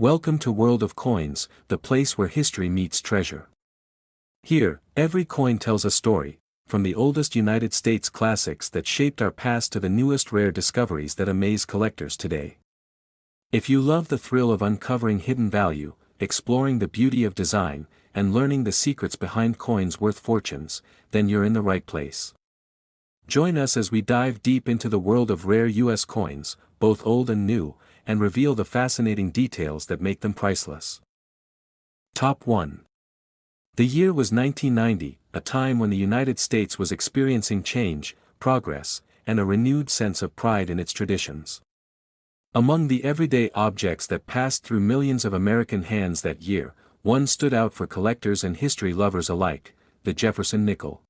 Welcome to World of Coins, the place where history meets treasure. Here, every coin tells a story, from the oldest United States classics that shaped our past to the newest rare discoveries that amaze collectors today. If you love the thrill of uncovering hidden value, exploring the beauty of design, and learning the secrets behind coins worth fortunes, then you're in the right place. Join us as we dive deep into the world of rare U.S. coins, both old and new, and reveal the fascinating details that make them priceless. Top 1. The year was 1990, a time when the United States was experiencing change, progress, and a renewed sense of pride in its traditions. Among the everyday objects that passed through millions of American hands that year, one stood out for collectors and history lovers alike: the Jefferson nickel.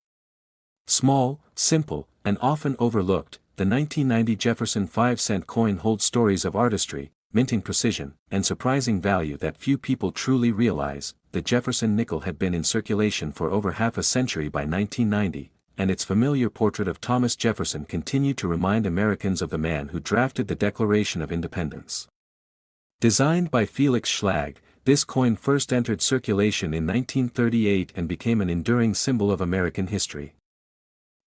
Small, simple, and often overlooked, the 1990 Jefferson 5-cent coin holds stories of artistry, minting precision, and surprising value that few people truly realize. The Jefferson nickel had been in circulation for over half a century by 1990, and its familiar portrait of Thomas Jefferson continued to remind Americans of the man who drafted the Declaration of Independence. Designed by Felix Schlag, this coin first entered circulation in 1938 and became an enduring symbol of American history.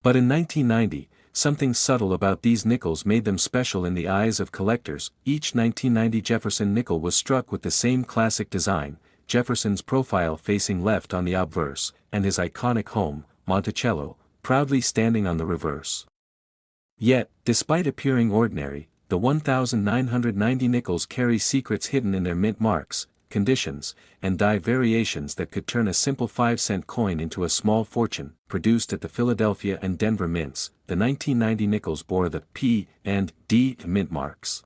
But in 1990, something subtle about these nickels made them special in the eyes of collectors. Each 1990 Jefferson nickel was struck with the same classic design, Jefferson's profile facing left on the obverse, and his iconic home, Monticello, proudly standing on the reverse. Yet, despite appearing ordinary, the 1,990 nickels carry secrets hidden in their mint marks, conditions, and die variations that could turn a simple 5-cent coin into a small fortune. Produced at the Philadelphia and Denver mints, the 1990 nickels bore the P and D mint marks.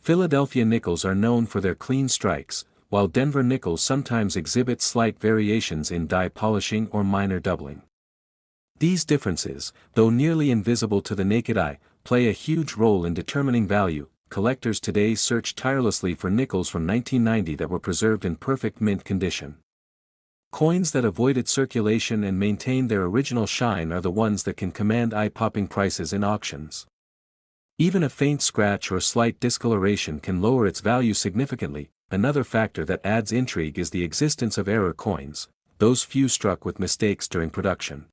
Philadelphia nickels are known for their clean strikes, while Denver nickels sometimes exhibit slight variations in die polishing or minor doubling. These differences, though nearly invisible to the naked eye, play a huge role in determining value. Collectors today search tirelessly for nickels from 1990 that were preserved in perfect mint condition. Coins that avoided circulation and maintained their original shine are the ones that can command eye-popping prices in auctions. Even a faint scratch or slight discoloration can lower its value significantly. Another factor that adds intrigue is the existence of error coins, those few struck with mistakes during production.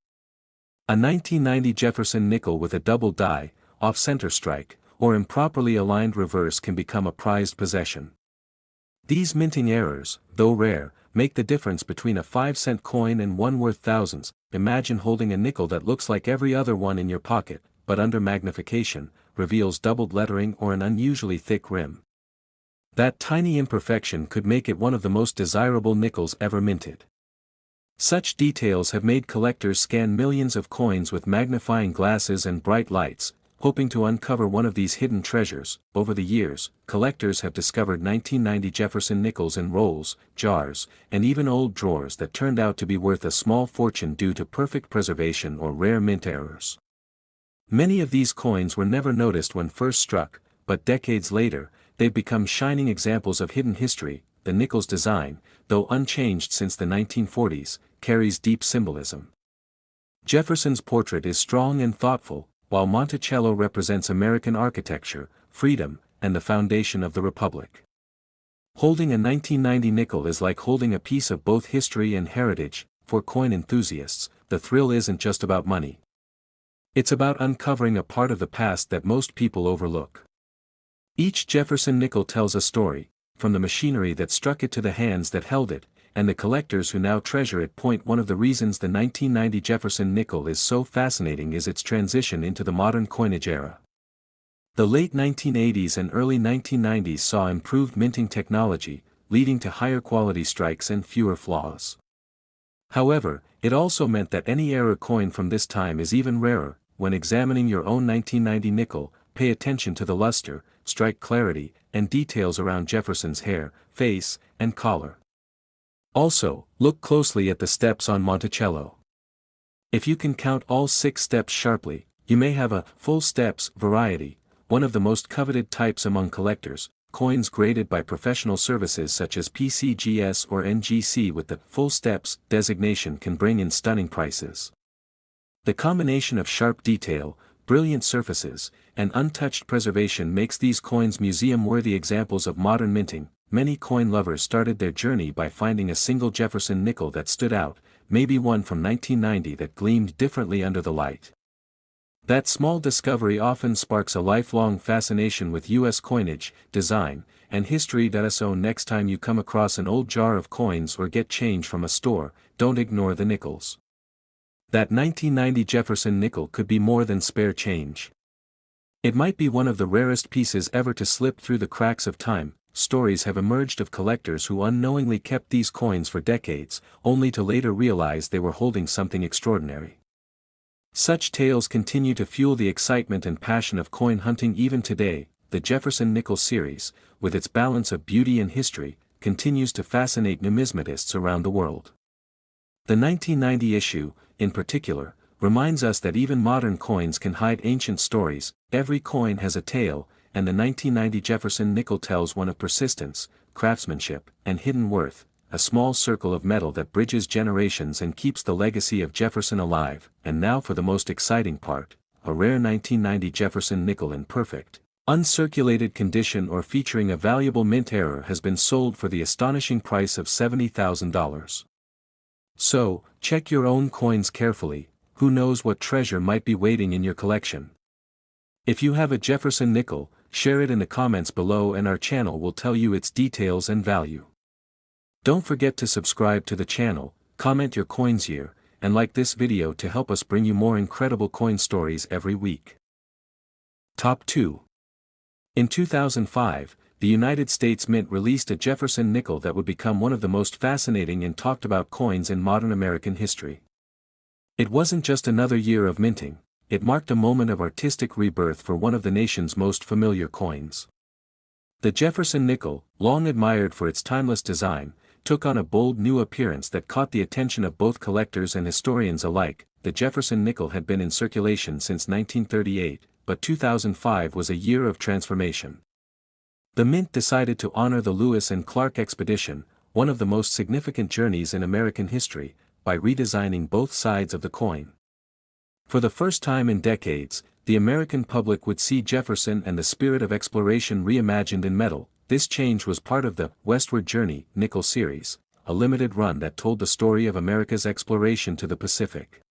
A 1990 Jefferson nickel with a double die, off-center strike, or improperly aligned reverse can become a prized possession. These minting errors, though rare, make the difference between a 5-cent coin and one worth thousands. Imagine holding a nickel that looks like every other one in your pocket, but under magnification, reveals doubled lettering or an unusually thick rim. That tiny imperfection could make it one of the most desirable nickels ever minted. Such details have made collectors scan millions of coins with magnifying glasses and bright lights, hoping to uncover one of these hidden treasures. Over the years, collectors have discovered 1990 Jefferson nickels in rolls, jars, and even old drawers that turned out to be worth a small fortune due to perfect preservation or rare mint errors. Many of these coins were never noticed when first struck, but decades later, they've become shining examples of hidden history. The nickel's design, though unchanged since the 1940s, carries deep symbolism. Jefferson's portrait is strong and thoughtful, while Monticello represents American architecture, freedom, and the foundation of the Republic. Holding a 1990 nickel is like holding a piece of both history and heritage. For coin enthusiasts, the thrill isn't just about money. It's about uncovering a part of the past that most people overlook. Each Jefferson nickel tells a story, from the machinery that struck it to the hands that held it, and the collectors who now treasure it. One of the reasons the 1990 Jefferson nickel is so fascinating is its transition into the modern coinage era. The late 1980s and early 1990s saw improved minting technology, leading to higher quality strikes and fewer flaws. However, it also meant that any error coin from this time is even rarer. When examining your own 1990 nickel, pay attention to the luster, strike clarity, and details around Jefferson's hair, face, and collar. Also, look closely at the steps on Monticello. If you can count all 6 steps sharply, you may have a full steps variety, one of the most coveted types among collectors. Coins graded by professional services such as PCGS or NGC with the full steps designation can bring in stunning prices. The combination of sharp detail, brilliant surfaces, and untouched preservation makes these coins museum-worthy examples of modern minting. many coin lovers started their journey by finding a single Jefferson nickel that stood out, maybe one from 1990 that gleamed differently under the light. That small discovery often sparks a lifelong fascination with U.S. coinage, design, and history. So next time you come across an old jar of coins or get change from a store, don't ignore the nickels. That 1990 Jefferson nickel could be more than spare change. It might be one of the rarest pieces ever to slip through the cracks of time. Stories have emerged of collectors who unknowingly kept these coins for decades, only to later realize they were holding something extraordinary. Such tales continue to fuel the excitement and passion of coin hunting even today. The Jefferson nickel series, with its balance of beauty and history, continues to fascinate numismatists around the world. The 1990 issue, in particular, reminds us that even modern coins can hide ancient stories. Every coin has a tale, and the 1990 Jefferson nickel tells one of persistence, craftsmanship, and hidden worth, a small circle of metal that bridges generations and keeps the legacy of Jefferson alive. And now for the most exciting part, a rare 1990 Jefferson nickel in perfect, uncirculated condition or featuring a valuable mint error has been sold for the astonishing price of $70,000. So, check your own coins carefully. Who knows what treasure might be waiting in your collection? If you have a Jefferson nickel, share it in the comments below and our channel will tell you its details and value. Don't forget to subscribe to the channel, comment your coins year, and like this video to help us bring you more incredible coin stories every week. Top 2. In 2005, the United States Mint released a Jefferson nickel that would become one of the most fascinating and talked about coins in modern American history. It wasn't just another year of minting, it marked a moment of artistic rebirth for one of the nation's most familiar coins. The Jefferson nickel, long admired for its timeless design, took on a bold new appearance that caught the attention of both collectors and historians alike. The Jefferson nickel had been in circulation since 1938, but 2005 was a year of transformation. The Mint decided to honor the Lewis and Clark expedition, one of the most significant journeys in American history, by redesigning both sides of the coin. For the first time in decades, the American public would see Jefferson and the spirit of exploration reimagined in metal. This change was part of the Westward Journey nickel series, a limited run that told the story of America's exploration to the Pacific.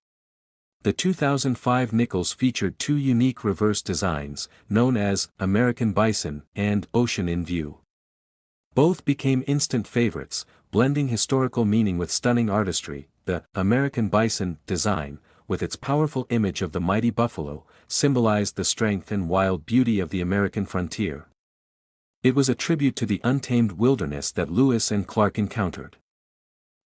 The 2005 nickels featured two unique reverse designs, known as American Bison and Ocean in View. Both became instant favorites, blending historical meaning with stunning artistry. The American Bison design, with its powerful image of the mighty buffalo, symbolized the strength and wild beauty of the American frontier. It was a tribute to the untamed wilderness that Lewis and Clark encountered.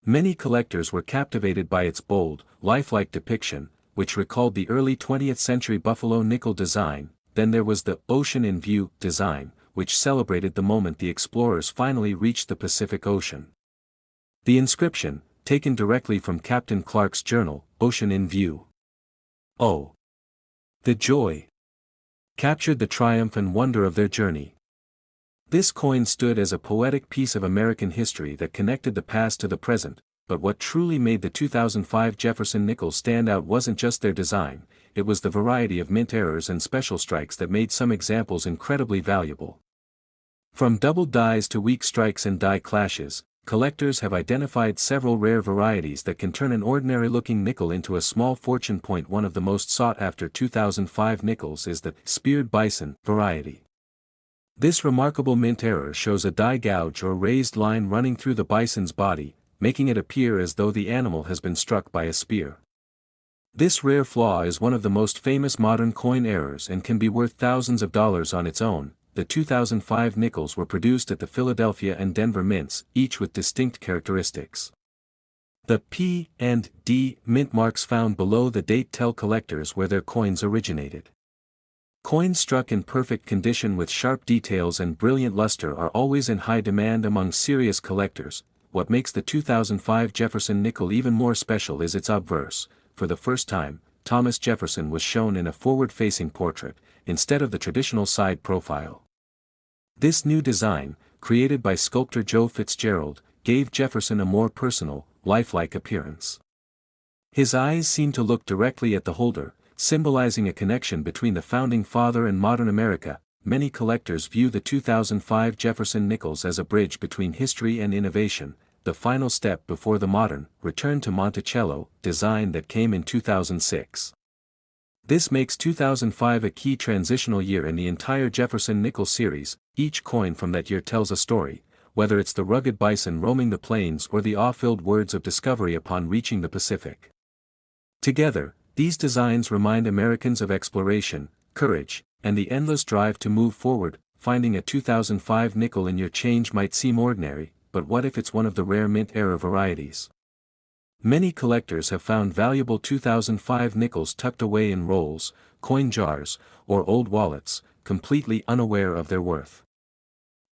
Many collectors were captivated by its bold, lifelike depiction, which recalled the early 20th century buffalo nickel design. Then there was the Ocean in View design, which celebrated the moment the explorers finally reached the Pacific Ocean. The inscription, taken directly from Captain Clark's journal, Ocean in View. Oh! The joy! Captured the triumph and wonder of their journey. This coin stood as a poetic piece of American history that connected the past to the present, but what truly made the 2005 Jefferson nickel stand out wasn't just their design, it was the variety of mint errors and special strikes that made some examples incredibly valuable. From double dies to weak strikes and die clashes, collectors have identified several rare varieties that can turn an ordinary-looking nickel into a small fortune. One of the most sought-after 2005 nickels is the Speared Bison variety. This remarkable mint error shows a die gouge or raised line running through the bison's body, making it appear as though the animal has been struck by a spear. This rare flaw is one of the most famous modern coin errors and can be worth thousands of dollars on its own. The 2005 nickels were produced at the Philadelphia and Denver mints, each with distinct characteristics. The P and D mint marks found below the date tell collectors where their coins originated. Coins struck in perfect condition with sharp details and brilliant luster are always in high demand among serious collectors. What makes the 2005 Jefferson nickel even more special is its obverse. For the first time, Thomas Jefferson was shown in a forward-facing portrait, instead of the traditional side profile. This new design, created by sculptor Joe Fitzgerald, gave Jefferson a more personal, lifelike appearance. His eyes seemed to look directly at the holder, symbolizing a connection between the founding father and modern America. many collectors view the 2005 Jefferson nickels as a bridge between history and innovation, the final step before the modern, return to Monticello, design that came in 2006. This makes 2005 a key transitional year in the entire Jefferson nickel series. Each coin from that year tells a story, whether it's the rugged bison roaming the plains or the awe-filled words of discovery upon reaching the Pacific. Together, these designs remind Americans of exploration, courage, and the endless drive to move forward. Finding a 2005 nickel in your change might seem ordinary, but what if it's one of the rare mint-era varieties? Many collectors have found valuable 2005 nickels tucked away in rolls, coin jars, or old wallets, completely unaware of their worth.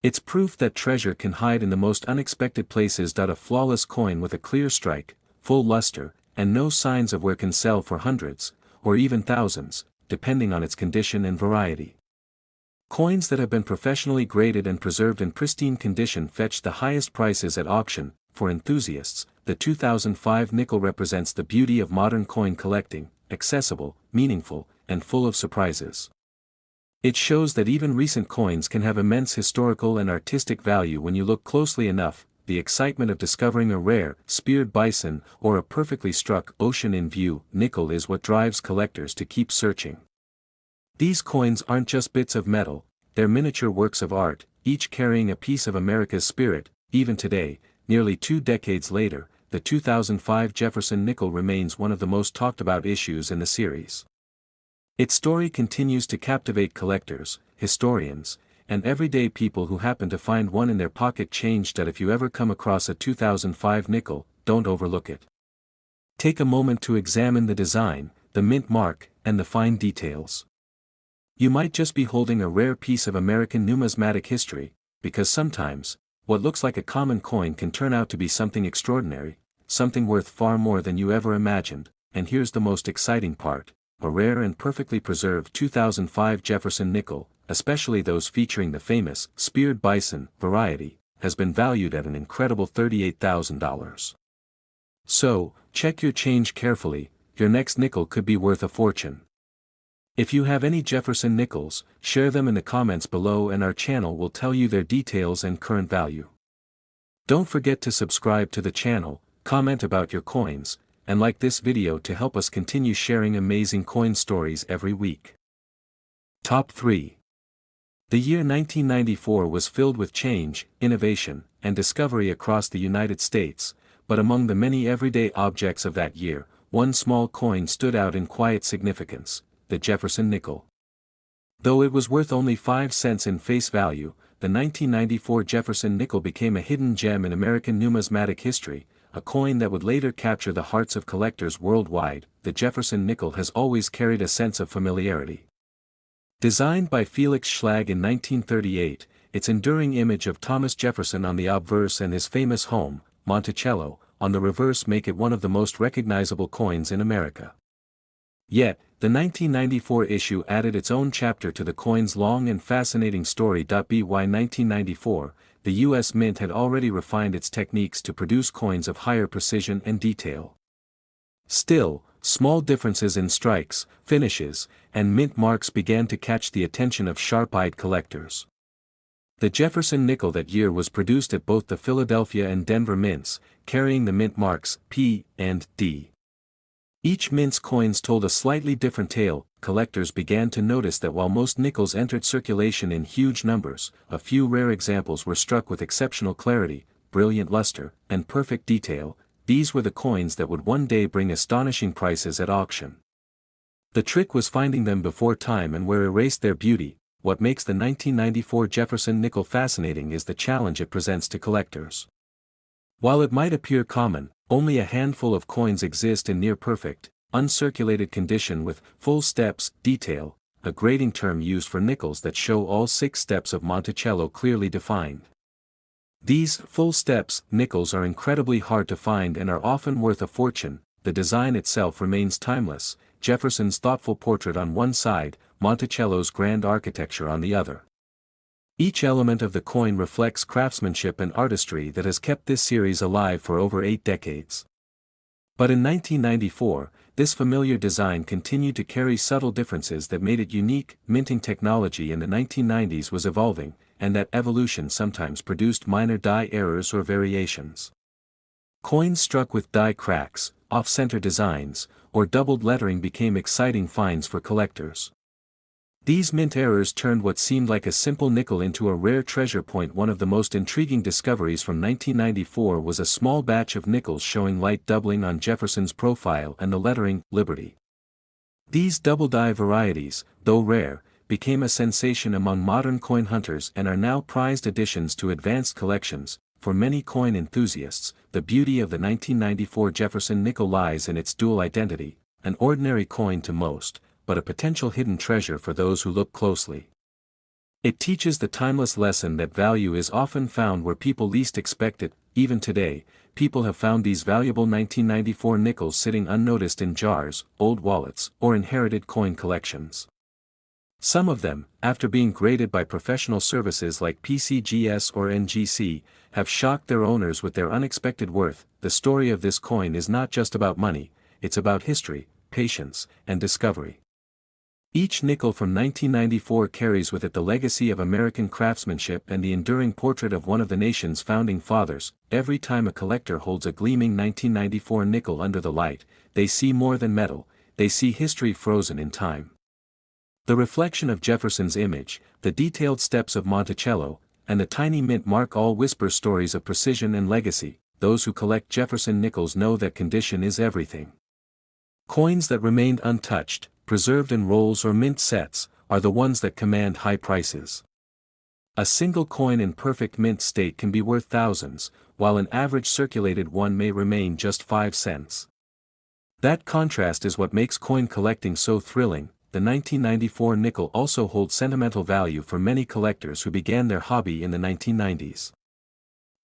It's proof that treasure can hide in the most unexpected places. A flawless coin with a clear strike, full luster, and no signs of wear can sell for hundreds, or even thousands, depending on its condition and variety. Coins that have been professionally graded and preserved in pristine condition fetch the highest prices at auction. For enthusiasts, the 2005 nickel represents the beauty of modern coin collecting, accessible, meaningful, and full of surprises. It shows that even recent coins can have immense historical and artistic value when you look closely enough. The excitement of discovering a rare, speared bison or a perfectly struck ocean in view nickel is what drives collectors to keep searching. These coins aren't just bits of metal, they're miniature works of art, each carrying a piece of America's spirit. Even today, nearly 2 decades later, the 2005 Jefferson nickel remains one of the most talked about issues in the series. Its story continues to captivate collectors, historians, and everyday people who happen to find one in their pocket. Change. That if you ever come across a 2005 nickel, don't overlook it. Take a moment to examine the design, the mint mark, and the fine details. You might just be holding a rare piece of American numismatic history, because sometimes, what looks like a common coin can turn out to be something extraordinary, something worth far more than you ever imagined. And here's the most exciting part: a rare and perfectly preserved 2005 Jefferson nickel, especially those featuring the famous speared bison variety, has been valued at an incredible $38,000. So, check your change carefully. Your next nickel could be worth a fortune. If you have any Jefferson nickels, share them in the comments below and our channel will tell you their details and current value. Don't forget to subscribe to the channel, comment about your coins, and like this video to help us continue sharing amazing coin stories every week. Top 3. The year 1994 was filled with change, innovation, and discovery across the United States, but among the many everyday objects of that year, one small coin stood out in quiet significance: the Jefferson nickel. Though it was worth only 5 cents in face value, the 1994 Jefferson nickel became a hidden gem in American numismatic history, a coin that would later capture the hearts of collectors worldwide. The Jefferson nickel has always carried a sense of familiarity. Designed by Felix Schlag in 1938, its enduring image of Thomas Jefferson on the obverse and his famous home, Monticello, on the reverse make it one of the most recognizable coins in America. Yet, the 1994 issue added its own chapter to the coin's long and fascinating story. By 1994, the U.S. Mint had already refined its techniques to produce coins of higher precision and detail. Still, small differences in strikes, finishes, and mint marks began to catch the attention of sharp-eyed collectors. The Jefferson nickel that year was produced at both the Philadelphia and Denver mints, carrying the mint marks P and D. Each mint's coins told a slightly different tale. Collectors began to notice that while most nickels entered circulation in huge numbers, a few rare examples were struck with exceptional clarity, brilliant luster, and perfect detail. These were the coins that would one day bring astonishing prices at auction. The trick was finding them before time and wear erased their beauty. What makes the 1994 Jefferson nickel fascinating is the challenge it presents to collectors. While it might appear common, only a handful of coins exist in near-perfect, uncirculated condition with full steps detail, a grading term used for nickels that show all 6 steps of Monticello clearly defined. These full steps nickels are incredibly hard to find and are often worth a fortune. The design itself remains timeless: Jefferson's thoughtful portrait on one side, Monticello's grand architecture on the other. Each element of the coin reflects craftsmanship and artistry that has kept this series alive for over 8 decades. But in 1994, this familiar design continued to carry subtle differences that made it unique. Minting technology in the 1990s was evolving, and that evolution sometimes produced minor die errors or variations. Coins struck with die cracks, off-center designs, or doubled lettering became exciting finds for collectors. These mint errors turned what seemed like a simple nickel into a rare treasure point. One of the most intriguing discoveries from 1994 was a small batch of nickels showing light doubling on Jefferson's profile and the lettering, Liberty. These double-die varieties, though rare, became a sensation among modern coin hunters and are now prized additions to advanced collections. For many coin enthusiasts, the beauty of the 1994 Jefferson nickel lies in its dual identity, an ordinary coin to most, but a potential hidden treasure for those who look closely. It teaches the timeless lesson that value is often found where people least expect it. Even today, people have found these valuable 1994 nickels sitting unnoticed in jars, old wallets, or inherited coin collections. Some of them, after being graded by professional services like PCGS or NGC, have shocked their owners with their unexpected worth. The story of this coin is not just about money, it's about history, patience, and discovery. Each nickel from 1994 carries with it the legacy of American craftsmanship and the enduring portrait of one of the nation's founding fathers. Every time a collector holds a gleaming 1994 nickel under the light, they see more than metal, they see history frozen in time. The reflection of Jefferson's image, the detailed steps of Monticello, and the tiny mint mark all whisper stories of precision and legacy. Those who collect Jefferson nickels know that condition is everything. Coins that remained untouched, preserved in rolls or mint sets, are the ones that command high prices. A single coin in perfect mint state can be worth thousands, while an average circulated one may remain just 5 cents. That contrast is what makes coin collecting so thrilling. The 1994 nickel also holds sentimental value for many collectors who began their hobby in the 1990s.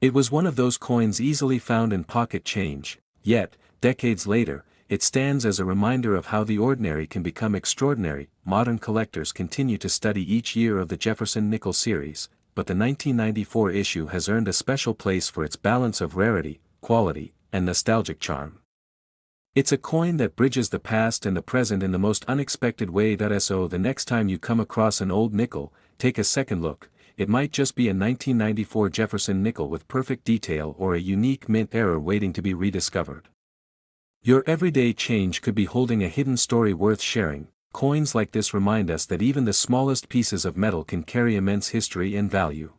It was one of those coins easily found in pocket change, yet, decades later, it stands as a reminder of how the ordinary can become extraordinary. Modern collectors continue to study each year of the Jefferson nickel series, but the 1994 issue has earned a special place for its balance of rarity, quality, and nostalgic charm. It's a coin that bridges the past and the present in the most unexpected way. So the next time you come across an old nickel, take a second look. It might just be a 1994 Jefferson nickel with perfect detail or a unique mint error waiting to be rediscovered. Your everyday change could be holding a hidden story worth sharing. Coins like this remind us that even the smallest pieces of metal can carry immense history and value.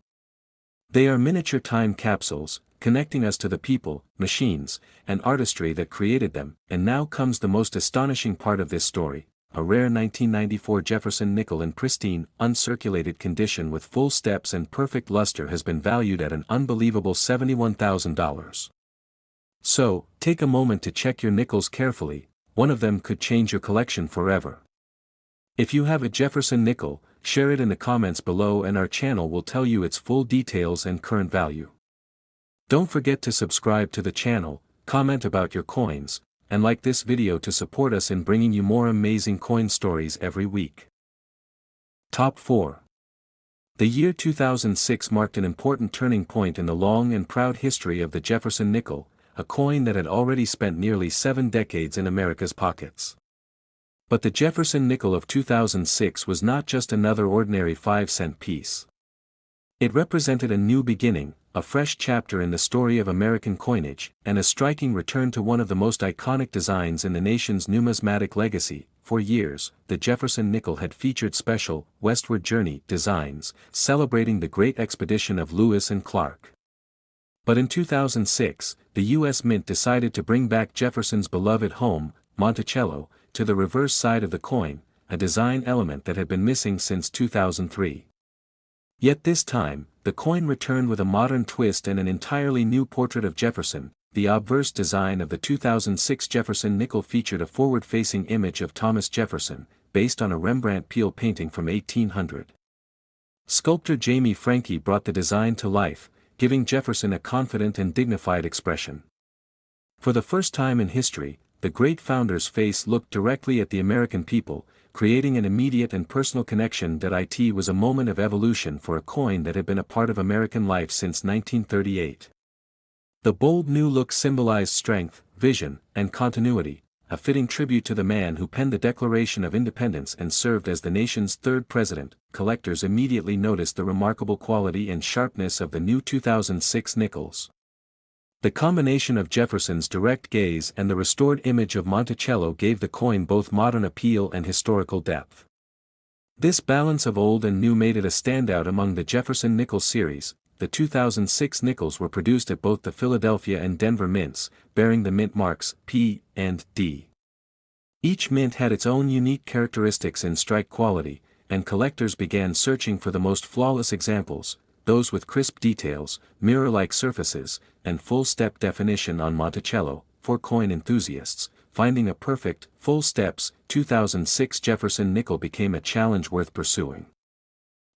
They are miniature time capsules, connecting us to the people, machines, and artistry that created them. And now comes the most astonishing part of this story. A rare 1994 Jefferson nickel in pristine, uncirculated condition with full steps and perfect luster has been valued at an unbelievable $71,000. So, take a moment to check your nickels carefully. One of them could change your collection forever. If you have a Jefferson nickel, share it in the comments below and our channel will tell you its full details and current value. Don't forget to subscribe to the channel, comment about your coins, and like this video to support us in bringing you more amazing coin stories every week. Top 4. The year 2006 marked an important turning point in the long and proud history of the Jefferson nickel, a coin that had already spent nearly 7 decades in America's pockets. But the Jefferson nickel of 2006 was not just another ordinary 5-cent piece. It represented a new beginning, a fresh chapter in the story of American coinage, and a striking return to one of the most iconic designs in the nation's numismatic legacy. For years, the Jefferson nickel had featured special, westward journey designs, celebrating the great expedition of Lewis and Clark. But in 2006, the U.S. Mint decided to bring back Jefferson's beloved home, Monticello, to the reverse side of the coin, a design element that had been missing since 2003. Yet this time, the coin returned with a modern twist and an entirely new portrait of Jefferson. The obverse design of the 2006 Jefferson nickel featured a forward-facing image of Thomas Jefferson, based on a Rembrandt Peale painting from 1800. Sculptor Jamie Franke brought the design to life, giving Jefferson a confident and dignified expression. For the first time in history, the great founder's face looked directly at the American people, creating an immediate and personal connection. It was a moment of evolution for a coin that had been a part of American life since 1938. The bold new look symbolized strength, vision, and continuity, a fitting tribute to the man who penned the Declaration of Independence and served as the nation's third president. Collectors immediately noticed the remarkable quality and sharpness of the new 2006 nickels. The combination of Jefferson's direct gaze and the restored image of Monticello gave the coin both modern appeal and historical depth. This balance of old and new made it a standout among the Jefferson nickel series. The 2006 nickels were produced at both the Philadelphia and Denver mints, bearing the mint marks P and D. Each mint had its own unique characteristics in strike quality, and collectors began searching for the most flawless examples, those with crisp details, mirror-like surfaces, and full-step definition on Monticello. For coin enthusiasts, finding a perfect, full-steps, 2006 Jefferson nickel became a challenge worth pursuing.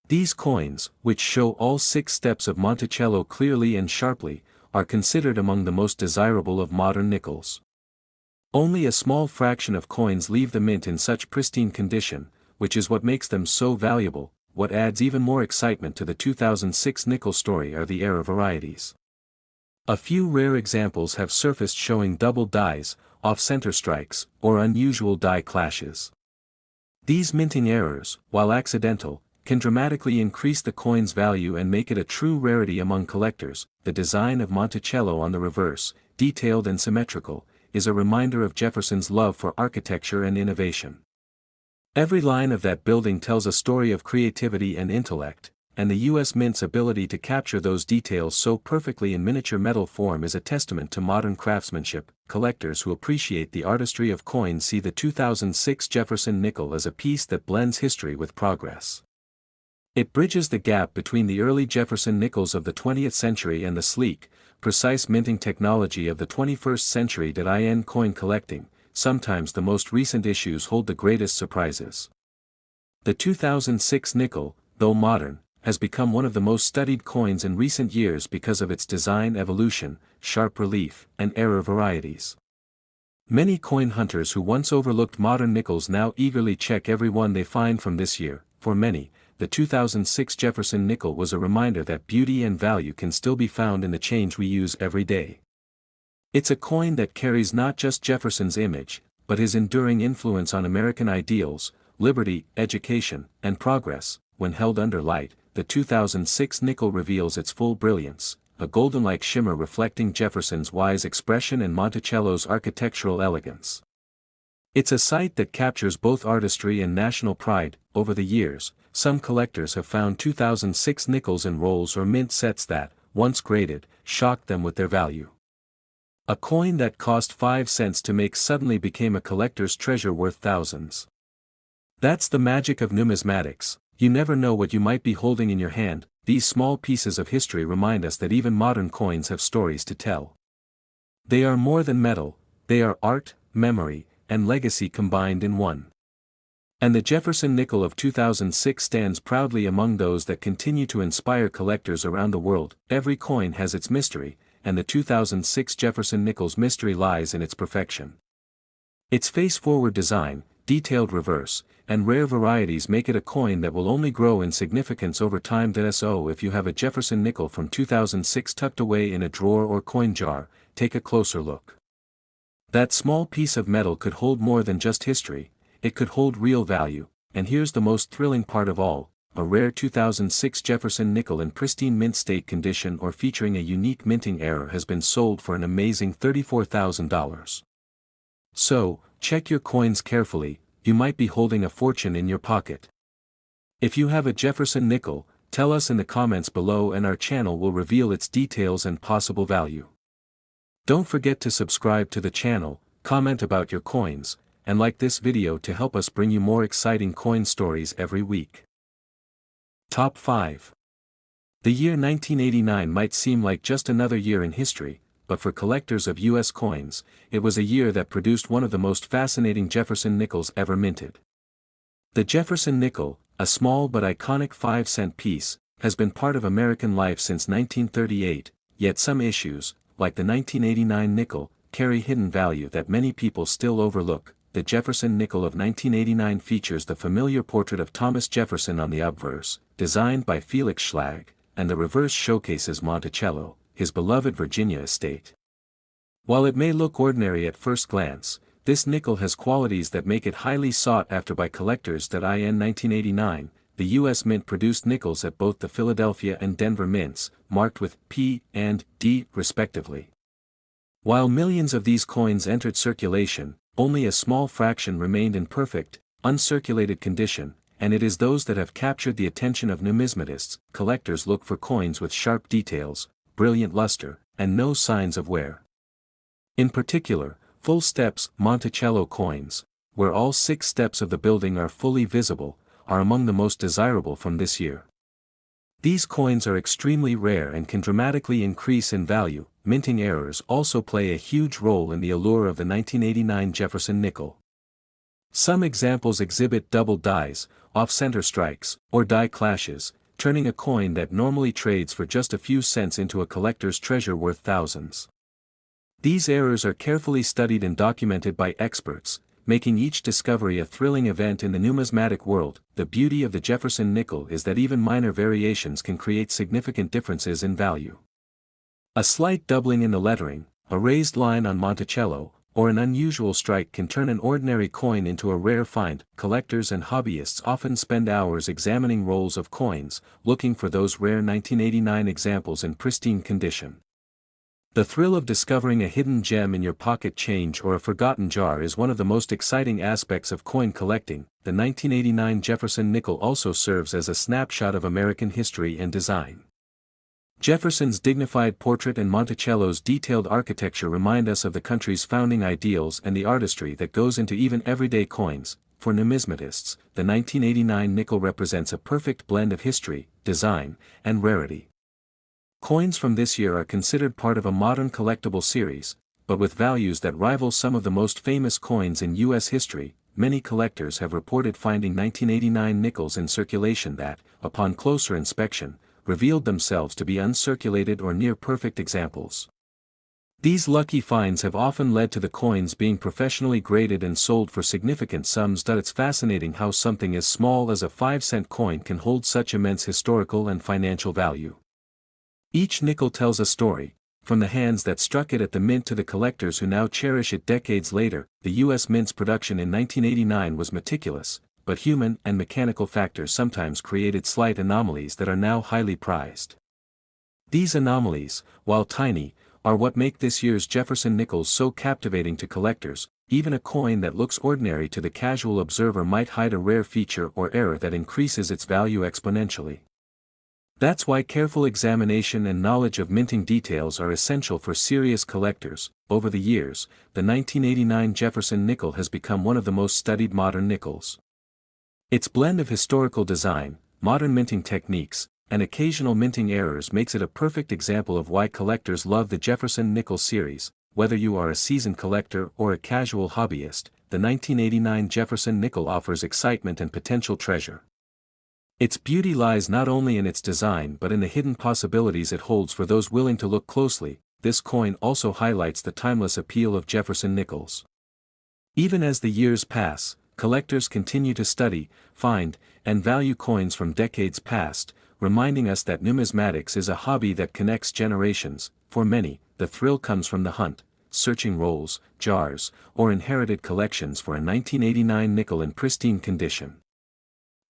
These coins, which show all 6 steps of Monticello clearly and sharply, are considered among the most desirable of modern nickels. Only a small fraction of coins leave the mint in such pristine condition, which is what makes them so valuable. What adds even more excitement to the 2006 nickel story are the error varieties. A few rare examples have surfaced showing double dies, off-center strikes, or unusual die clashes. These minting errors, while accidental, can dramatically increase the coin's value and make it a true rarity among collectors. The design of Monticello on the reverse, detailed and symmetrical, is a reminder of Jefferson's love for architecture and innovation. Every line of that building tells a story of creativity and intellect, and the U.S. Mint's ability to capture those details so perfectly in miniature metal form is a testament to modern craftsmanship. Collectors who appreciate the artistry of coins see the 2006 Jefferson nickel as a piece that blends history with progress. It bridges the gap between the early Jefferson nickels of the 20th century and the sleek, precise minting technology of the 21st century. In coin collecting, sometimes the most recent issues hold the greatest surprises. The 2006 nickel, though modern, has become one of the most studied coins in recent years because of its design evolution, sharp relief, and error varieties. Many coin hunters who once overlooked modern nickels now eagerly check every one they find from this year. For many, the 2006 Jefferson nickel was a reminder that beauty and value can still be found in the change we use every day. It's a coin that carries not just Jefferson's image, but his enduring influence on American ideals, liberty, education, and progress. When held under light, the 2006 nickel reveals its full brilliance, a golden-like shimmer reflecting Jefferson's wise expression and Monticello's architectural elegance. It's a sight that captures both artistry and national pride. Over the years, some collectors have found 2006 nickels in rolls or mint sets that, once graded, shocked them with their value. A coin that cost 5 cents to make suddenly became a collector's treasure worth thousands. That's the magic of numismatics. You never know what you might be holding in your hand. These small pieces of history remind us that even modern coins have stories to tell. They are more than metal, they are art, memory, and legacy combined in one. And the Jefferson nickel of 2006 stands proudly among those that continue to inspire collectors around the world. Every coin has its mystery, and the 2006 Jefferson nickel's mystery lies in its perfection. Its face-forward design, detailed reverse, and rare varieties make it a coin that will only grow in significance over time. So if you have a Jefferson nickel from 2006 tucked away in a drawer or coin jar, take a closer look. That small piece of metal could hold more than just history, it could hold real value. And here's the most thrilling part of all, a rare 2006 Jefferson nickel in pristine mint state condition or featuring a unique minting error has been sold for an amazing $34,000. So, check your coins carefully, you might be holding a fortune in your pocket. If you have a Jefferson nickel, tell us in the comments below and our channel will reveal its details and possible value. Don't forget to subscribe to the channel, comment about your coins, and like this video to help us bring you more exciting coin stories every week. Top 5. The year 1989 might seem like just another year in history, but for collectors of U.S. coins, it was a year that produced one of the most fascinating Jefferson nickels ever minted. The Jefferson nickel, a small but iconic 5-cent piece, has been part of American life since 1938, yet some issues, like the 1989 nickel, carry hidden value that many people still overlook. The Jefferson nickel of 1989 features the familiar portrait of Thomas Jefferson on the obverse, designed by Felix Schlag, and the reverse showcases Monticello, his beloved Virginia estate. While it may look ordinary at first glance, this nickel has qualities that make it highly sought after by collectors. In 1989, the U.S. Mint produced nickels at both the Philadelphia and Denver mints, marked with P and D, respectively. While millions of these coins entered circulation, only a small fraction remained in perfect, uncirculated condition, and it is those that have captured the attention of numismatists. Collectors look for coins with sharp details, brilliant luster, and no signs of wear. In particular, full steps Monticello coins, where all 6 steps of the building are fully visible, are among the most desirable from this year. These coins are extremely rare and can dramatically increase in value. Minting errors also play a huge role in the allure of the 1989 Jefferson nickel. Some examples exhibit double dies, off-center strikes, or die clashes, turning a coin that normally trades for just a few cents into a collector's treasure worth thousands. These errors are carefully studied and documented by experts, making each discovery a thrilling event in the numismatic world. The beauty of the Jefferson nickel is that even minor variations can create significant differences in value. A slight doubling in the lettering, a raised line on Monticello, or an unusual strike can turn an ordinary coin into a rare find. Collectors and hobbyists often spend hours examining rolls of coins, looking for those rare 1989 examples in pristine condition. The thrill of discovering a hidden gem in your pocket change or a forgotten jar is one of the most exciting aspects of coin collecting. The 1989 Jefferson nickel also serves as a snapshot of American history and design. Jefferson's dignified portrait and Monticello's detailed architecture remind us of the country's founding ideals and the artistry that goes into even everyday coins. For numismatists, the 1989 nickel represents a perfect blend of history, design, and rarity. Coins from this year are considered part of a modern collectible series, but with values that rival some of the most famous coins in U.S. history. Many collectors have reported finding 1989 nickels in circulation that, upon closer inspection, revealed themselves to be uncirculated or near-perfect examples. These lucky finds have often led to the coins being professionally graded and sold for significant sums. It's fascinating how something as small as a 5-cent coin can hold such immense historical and financial value. Each nickel tells a story, from the hands that struck it at the mint to the collectors who now cherish it decades later. The U.S. Mint's production in 1989 was meticulous, but human and mechanical factors sometimes created slight anomalies that are now highly prized. These anomalies, while tiny, are what make this year's Jefferson nickels so captivating to collectors. Even a coin that looks ordinary to the casual observer might hide a rare feature or error that increases its value exponentially. That's why careful examination and knowledge of minting details are essential for serious collectors. Over the years, the 1989 Jefferson nickel has become one of the most studied modern nickels. Its blend of historical design, modern minting techniques, and occasional minting errors makes it a perfect example of why collectors love the Jefferson nickel series. Whether you are a seasoned collector or a casual hobbyist, the 1989 Jefferson nickel offers excitement and potential treasure. Its beauty lies not only in its design but in the hidden possibilities it holds for those willing to look closely. This coin also highlights the timeless appeal of Jefferson nickels. Even as the years pass, collectors continue to study, find, and value coins from decades past, reminding us that numismatics is a hobby that connects generations. For many, the thrill comes from the hunt, searching rolls, jars, or inherited collections for a 1989 nickel in pristine condition.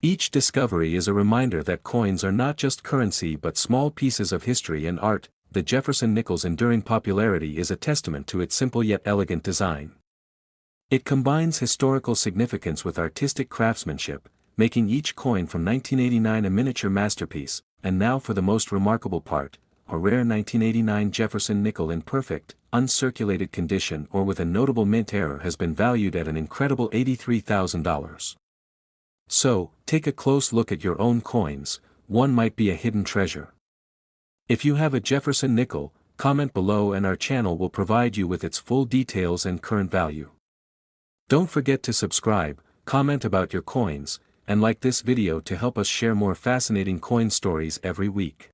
Each discovery is a reminder that coins are not just currency but small pieces of history and art. The Jefferson nickel's enduring popularity is a testament to its simple yet elegant design. It combines historical significance with artistic craftsmanship, making each coin from 1989 a miniature masterpiece. And now for the most remarkable part, a rare 1989 Jefferson nickel in perfect, uncirculated condition or with a notable mint error has been valued at an incredible $83,000. So, take a close look at your own coins. One might be a hidden treasure. If you have a Jefferson nickel, comment below and our channel will provide you with its full details and current value. Don't forget to subscribe, comment about your coins, and like this video to help us share more fascinating coin stories every week.